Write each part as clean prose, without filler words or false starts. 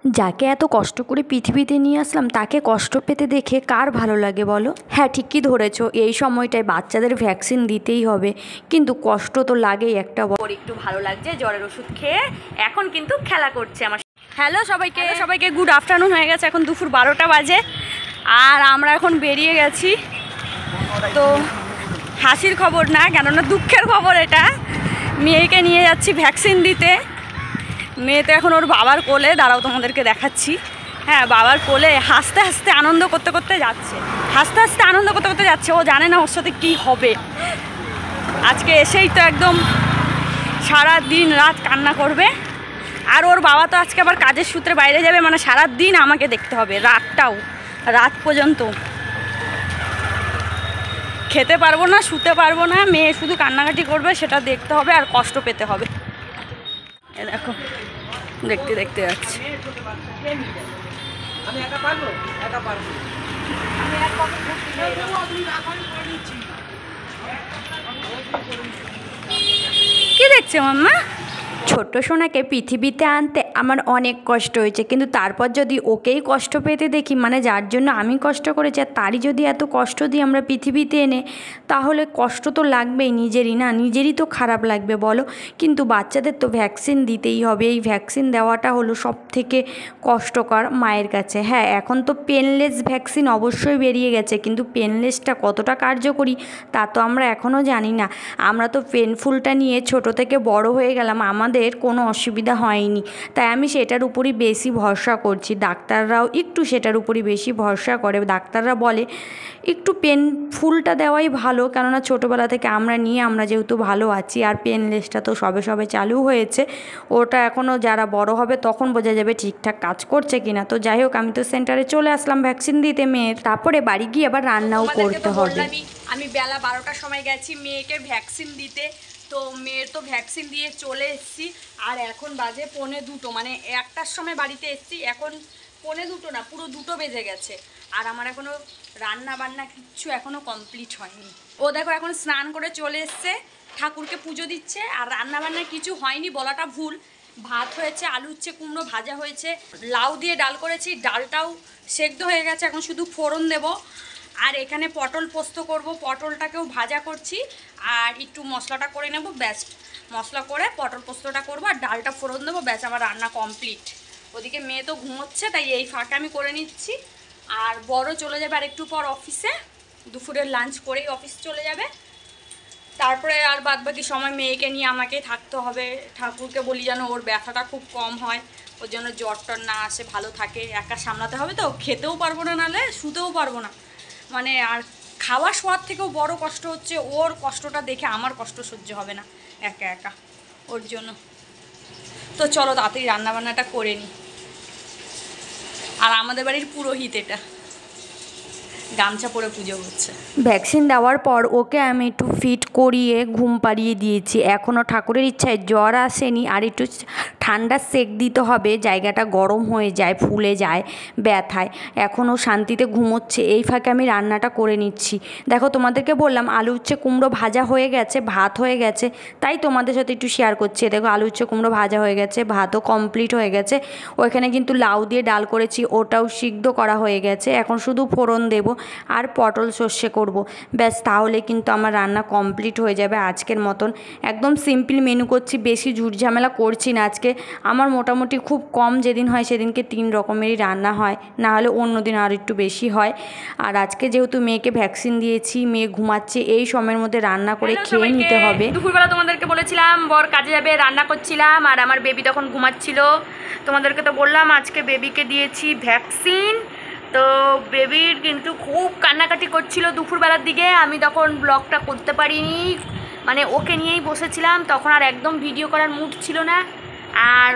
যাকে এত কষ্ট করে পৃথিবীতে নিয়ে আসলাম তাকে কষ্ট পেতে দেখে কার ভালো লাগে বলো? হ্যাঁ, ঠিকই ধরেছো, এই সময়টায় বাচ্চাদের ভ্যাকসিন দিতেই হবে, কিন্তু কষ্ট তো লাগেই একটা। ওর একটু ভালো লাগছে, জ্বরের ওষুধ খেয়ে এখন কিন্তু খেলা করছে আমার। হ্যালো সবাইকে গুড আফটারনুন হয়ে গেছে, এখন দুপুর 12টা বাজে আর আমরা এখন বেরিয়ে গেছি। তো হাসির খবর না, কেননা দুঃখের খবর এটা। মেয়েকে নিয়ে যাচ্ছি ভ্যাকসিন দিতে। মেয়ে তো এখন ওর বাবার কোলে, দাঁড়াও তোমাদেরকে দেখাচ্ছি। হ্যাঁ, বাবার কোলে হাসতে হাসতে আনন্দ করতে করতে যাচ্ছে। ও জানে না ওর সাথে কী হবে। আজকে এসেই তো একদম সারা দিন রাত কান্না করবে। আর ওর বাবা তো আজকে আবার কাজের সূত্রে বাইরে যাবে, মানে সারা দিন আমাকে দেখতে হবে, রাত পর্যন্ত খেতে পারবো না, শুতে পারবো না। মেয়ে শুধু কান্নাকাটি করবে, সেটা দেখতে হবে আর কষ্ট পেতে হবে। এ দেখো, দেখতে যাচ্ছি। কি দেখছো মাম্মা? ছোট্ট সোনাকে পৃথিবীতে আনতে আমার অনেক কষ্ট হয়েছে, কিন্তু তারপর যদি ওকেই কষ্ট পেতে দেখি, মানে যার জন্য আমি কষ্ট করেছি আর তারই যদি এত কষ্ট দিই আমরা পৃথিবীতে এনে, তাহলে কষ্ট তো লাগবেই নিজেরই তো খারাপ লাগবে বলো। কিন্তু বাচ্চাদের তো ভ্যাকসিন দিতেই হবে। এই ভ্যাকসিন দেওয়াটা হলো সব থেকে কষ্টকর মায়ের কাছে। হ্যাঁ, এখন তো পেনলেস ভ্যাকসিন অবশ্যই বেরিয়ে গেছে, কিন্তু পেনলেসটা কতটা কার্যকরী তা তো আমরা এখনও জানি না। আমরা তো পেনফুলটা নিয়ে ছোট থেকে বড় হয়ে গেলাম, আমাদের কোনো অসুবিধা হয়নি, তাই আমি সেটার উপরই বেশি ভরসা করছি। ডাক্তাররাও একটু সেটার উপরই বেশি ভরসা করে। ডাক্তাররা বলে একটু পেনফুলটা দেওয়াই ভালো, কেননা ছোটোবেলা থেকে আমরা যেহেতু ভালো আছি। আর পেনলেসটা তো সবে চালু হয়েছে, ওটা এখনও যারা বড় হবে তখন বোঝা যাবে ঠিকঠাক কাজ করছে কিনা। তো যাই হোক, আমি তো সেন্টারে চলে আসলাম ভ্যাকসিন দিতে মেয়ের, তারপরে বাড়ি গিয়ে আবার রান্নাও করতে হবে। আমি বেলা 12টার সময় গেছি মেয়েকে ভ্যাকসিন দিতে। তো মেয়ের তো ভ্যাকসিন দিয়ে চলে এসেছি আর এখন বাজে 1:45, মানে 1টার সময় বাড়িতে এসেছি, এখন 1:45 না, পুরো 2 বেজে গেছে। আর আমার এখনও রান্না বান্না কিচ্ছু এখনও কমপ্লিট হয়নি। ও দেখো এখন স্নান করে চলে এসছে, ঠাকুরকে পুজো দিচ্ছে, আর রান্না বান্না কিছু হয়নি বলাটা ভুল। ভাত হয়েছে, আলু উচ্ছে কুমড়ো ভাজা হয়েছে, লাউ দিয়ে ডাল করেছি, ডালটাও সেদ্ধ হয়ে গেছে, এখন শুধু ফোড়ন দেব। আর এখানে পটল পোস্ত করব, পটলটাকেও ভাজা করছি আর একটু মশলাটা করে নেব, ব্যাস। মশলা করে পটল পোস্তটা করব আর ডালটা ফোড়ন দেবো, ব্যাস আমার রান্না কমপ্লিট। ওদিকে মেয়ে তো ঘুমোচ্ছে, তাই এই ফাঁকে আমি করে নিচ্ছি। আর বড় চলে যাবে আর একটু পর অফিসে, দুপুরের লাঞ্চ করেই অফিস চলে যাবে। তারপরে আর বাদবাকি সময় মেয়েকে নিয়ে আমাকে থাকতে হবে। ঠাকুরকে বলি যেন ওর ব্যথাটা খুব কম হয়, ওর জন্য জ্বর টর না আসে, ভালো থাকে। একা সামলাতে হবে তো, খেতেও পারবো না, নাহলে শুতেও পারবো না। মানে আর খাওয়া শোয়ার থেকেও বড় কষ্ট হচ্ছে ওর কষ্টটা দেখে আমার কষ্ট সহ্য হবে না একা ওর জন্য। তো চলো তাড়াতাড়ি রান্নাবান্নাটা করে নিই। আর আমাদের বাড়ির পুরোহিত এটা গামছা পরে পুজো করছে। ভ্যাকসিন দেওয়ার পর ওকে আমি একটু ফিট করিয়ে ঘুম পাড়িয়ে দিয়েছি। এখনও ঠাকুরের ইচ্ছায় জ্বর আসেনি, আর একটু ঠান্ডা সেক দিতে হবে, জায়গাটা গরম হয়ে যায়, ফুলে যায় ব্যথায়। এখনও শান্তিতে ঘুমোচ্ছে। এই ফাঁকে আমি রান্নাটা করে নিচ্ছি। দেখো, তোমাদেরকে বললাম আলু উচ্ছে কুমড়ো ভাজা হয়ে গেছে, ভাত হয়ে গেছে, তাই তোমাদের সাথে একটু শেয়ার করছি। দেখো, আলু উচ্ছে কুমড়ো ভাজা হয়ে গেছে, ভাতও কমপ্লিট হয়ে গেছে। ওইখানে কিন্তু লাউ দিয়ে ডাল করেছি, ওটাও সিদ্ধ করা হয়ে গেছে। এখন শুধু ফোড়ন দেব আর পটল সর্ষে করব, ব্যাস। তাহলে কিন্তু আমার রান্না কমপ্লিট হয়ে যাবে আজকের মতন। একদম সিম্পল মেনু করছি, বেশি ঝুটঝামেলা করছি না আজকে। আমার মোটামুটি খুব কম যেদিন হয় সেদিনকে 3 রকমেরই রান্না হয়, না হলে অন্য দিন আর একটু বেশি হয়। আর আজকে যেহেতু মেয়েকে ভ্যাকসিন দিয়েছি, মেয়ে ঘুমাচ্ছে, এই সময়ের মধ্যে রান্না করে খেয়ে নিতে হবে। দুপুরবেলা তোমাদেরকে বলেছিলাম বর কাজে যাবে, রান্না করছিলাম আর আমার বেবি তখন ঘুমাচ্ছিল। তোমাদেরকে তো বললাম আজকে বেবিকে দিয়েছি ভ্যাকসিন। তো বেবির কিন্তু খুব কান্নাকাটি করছিল দুপুরবেলার দিকে, আমি তখন ব্লগটা করতে পারিনি, মানে ওকে নিয়েই বসেছিলাম, তখন আর একদম ভিডিও করার মুড ছিল না। আর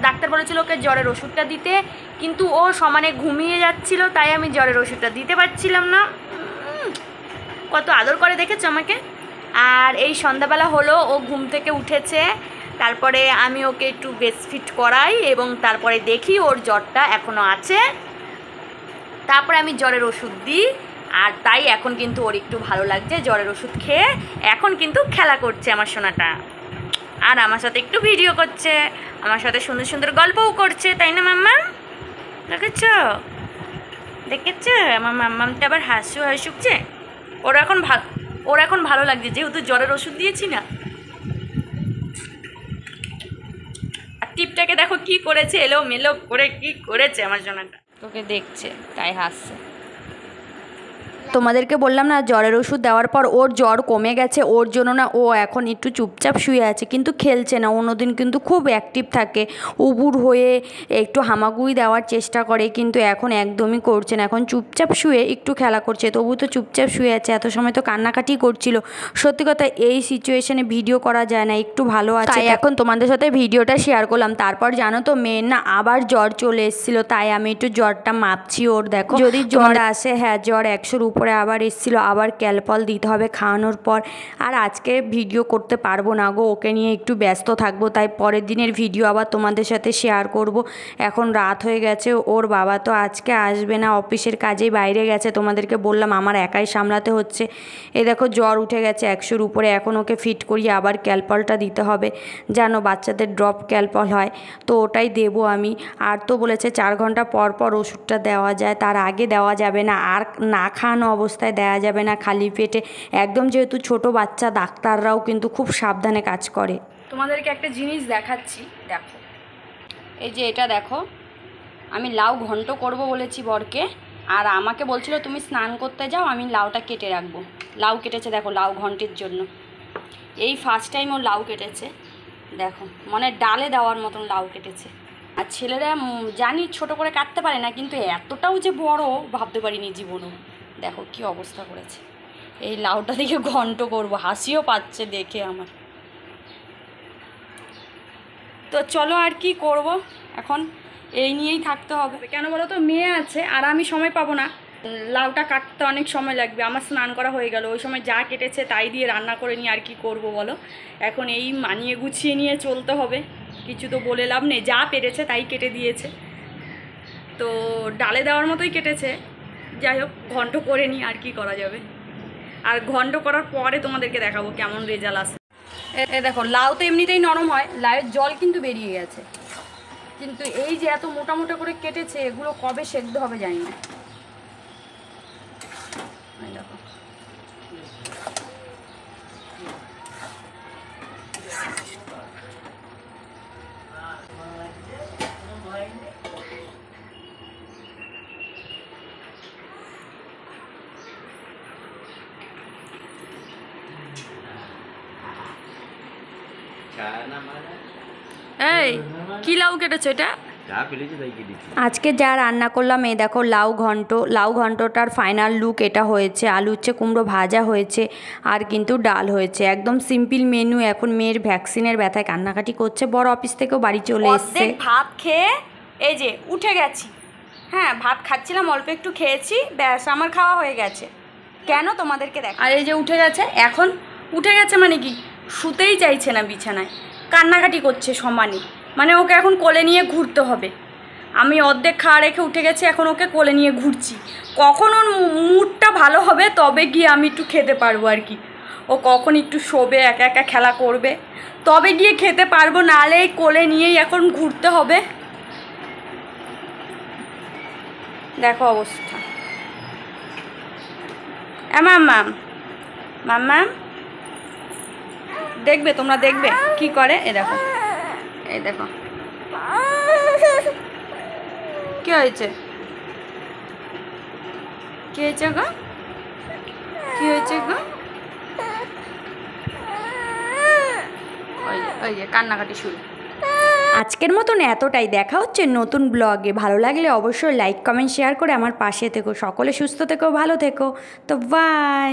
ডাক্তার বলেছিল ওকে জ্বরের ওষুধটা দিতে, কিন্তু ও সমানে ঘুমিয়ে যাচ্ছিল, তাই আমি জ্বরের ওষুধটা দিতে পারছিলাম না। কত আদর করে দেখেছো আমাকে। আর এই সন্ধ্যাবেলা হলো, ও ঘুম থেকে উঠেছে, তারপরে আমি ওকে একটু ব্রেস্টফিড করাই এবং তারপরে দেখি ওর জ্বরটা এখনও আছে, তারপরে আমি জ্বরের ওষুধ দিই। আর তাই এখন কিন্তু ওর একটু ভালো লাগছে, জ্বরের ওষুধ খেয়ে এখন কিন্তু খেলা করছে আমার সোনাটা। আর আমার সাথে একটু ভিডিও করছে, আমার সাথে সুন্দর সুন্দর গল্পও করছে, তাই না মাম্মা? দেখেছ দেখেছ আমার মাম্মামটা আবার হাসুকছে। ওর এখন ভালো লাগছে যেহেতু জ্বরের ওষুধ দিয়েছি না। আর টিপটাকে দেখো কি করেছে, এলো মেলো করে কি করেছে আমার জন্যটা। তোকে দেখছে তাই হাসছে। তোমাদেরকে বললাম না জ্বরের ওষুধ দেওয়ার পর ওর জ্বর কমে গেছে, ওর জন্য না ও এখন একটু চুপচাপ শুয়ে আছে, কিন্তু খেলছে না। অন্যদিন কিন্তু খুব অ্যাক্টিভ থাকে, উবুর হয়ে একটু হামাগুড়ি দেওয়ার চেষ্টা করে, কিন্তু এখন একদমই করছে না। এখন চুপচাপ শুয়ে একটু খেলা করছে, তবু তো চুপচাপ শুয়ে আছে। এত সময় তো কান্নাকাটি করছিল। সত্যি কথা এই সিচুয়েশনে ভিডিও করা যায় না, একটু ভালো আছে তাই এখন তোমাদের সাথে ভিডিওটা শেয়ার করলাম। তারপর জানো তো মেয়ের না আবার জ্বর চলে এসেছিলো, তাই আমি একটু জ্বরটা মাপছি ওর। দেখো যদি জ্বর আসে, হ্যাঁ জ্বর 100-র উপরে আবার এসেছিলো, আবার ক্যালপল দিতে হবে খাওয়ানোর পর। আর আজকে ভিডিও করতে পারবো না গো, ওকে নিয়ে একটু ব্যস্ত থাকবো, তাই পরের দিনের ভিডিও আবার তোমাদের সাথে শেয়ার করব। এখন রাত হয়ে গেছে, ওর বাবা তো আজকে আসবে না, অফিসের কাজেই বাইরে গেছে। তোমাদেরকে বললাম আমার একাই সামলাতে হচ্ছে। এ দেখো জ্বর উঠে গেছে 100-র উপরে, এখন ওকে ফিট করিয়ে আবার ক্যালপলটা দিতে হবে। জানো বাচ্চাদের ড্রপ ক্যালপল হয়, তো ওটাই দেবো আমি। আর তো বলেছে 4 ঘন্টা পর পর ওষুধটা দেওয়া যায়, তার আগে দেওয়া যাবে না, আর না খাওয়ানো অবস্থায় দেওয়া যাবে না, খালি পেটে একদম। যেহেতু ছোট বাচ্চা, ডাক্তাররাও কিন্তু খুব সাবধানে কাজ করে। তোমাদেরকে একটা জিনিস দেখাচ্ছি, দেখো এই যে এটা দেখো, আমি লাউ ঘন্ট করব বলেছি বরকে, আর আমাকে বলছিল তুমি স্নান করতে যাও, আমি লাউটা কেটে রাখবো। লাউ কেটেছে দেখো লাউ ঘন্টের জন্য, এই ফার্স্ট টাইম ও লাউ কেটেছে। দেখো মানে ডালে দেওয়ার মতন লাউ কেটেছে। আর ছেলেরা জানি ছোট করে কাটতে পারে না, কিন্তু এতটাও যে বড় ভাবতে পারিনি জীবনেও। দেখো কি অবস্থা করেছে। এই লাউটা দেখে ঘন্ট করবো, হাসিও পাচ্ছে দেখে আমার। তো চলো আর কি করব, এখন এই নিয়েই থাকতে হবে। কেন বলো তো, মেয়ে আছে আর আমি সময় পাবো না। লাউটা কাটতে অনেক সময় লাগবে, আমার স্নান করা হয়ে গেল, ওই সময় যা কেটেছে তাই দিয়ে রান্না করে নিয়ে আর কি করব বলো। এখন এই মানিয়ে গুছিয়ে নিয়ে চলতে হবে, কিছু তো বলে লাভ নেই। যা পেরেছে তাই কেটে দিয়েছে, তো ডালে দেওয়ার মতোই কেটেছে। যাই হোক ঘন্ট করে নিই, আর কি করা যাবে। আর ঘন্ট করার পরে তোমাদেরকে দেখাবো কেমন রেজাল্ট আসে। এ দেখো লাউ তো এমনিতেই নরম হয়, লাউয়ের জল কিন্তু বেরিয়ে গেছে, কিন্তু এই যে এত মোটা মোটা করে কেটেছে, এগুলো কবে সেদ্ধ হবে জানি না। দেখো এই কি লাউ কেটেছো এটা? আজকে যা রান্না করলাম এই দেখো লাউ ঘন্ট। লাউ ঘন্টটার ফাইনাল লুক এটা হয়েছে। আলু উচ্ছে কুমড়ো ভাজা হয়েছে, আর কিন্তু ডাল হয়েছে। একদম সিম্পল মেনু। এখন মেয়ের ভ্যাকসিনের ব্যথায় কান্নাকাটি করছে, বড় অফিস থেকেও বাড়ি চলে এসেছে। ভাত খেয়ে এই যে উঠে গেছি। হ্যাঁ ভাত খাচ্ছিলাম, অল্প একটু খেয়েছি, ব্যাস আমার খাওয়া হয়ে গেছে। কেন তোমাদেরকে দেখ। আর এই যে উঠে গেছে, এখন উঠে গেছে মানে কি, শুতেই চাইছে না বিছানায়, কান্নাকাটি করছে সমানে। মানে ওকে এখন কোলে নিয়ে ঘুরতে হবে। আমি অর্ধেক খাওয়া রেখে উঠে গেছি, এখন ওকে কোলে নিয়ে ঘুরছি। কখন ওর মুডটা ভালো হবে তবে গিয়ে আমি একটু খেতে পারবো আর কি। ও কখন একটু শোবে, একা একা খেলা করবে, তবে গিয়ে খেতে পারবো, নাহলে এই কোলে নিয়েই এখন ঘুরতে হবে। দেখো অবস্থা। মাম্মাম মাম্মাম দেখবে, তোমরা দেখবে কি করে। এই দেখো, এই দেখো কি হয়েছে, কি হয়েছে গো, কি হয়েছে গো? ওই যে কান্নাকাটি শুরু। আজকের মতন এতটাই। দেখা হচ্ছে নতুন ব্লগে। ভালো লাগলে অবশ্যই লাইক কমেন্ট শেয়ার করে আমার পাশে থেকো। সকলে সুস্থ থেকো, ভালো থেকো। তো বাই।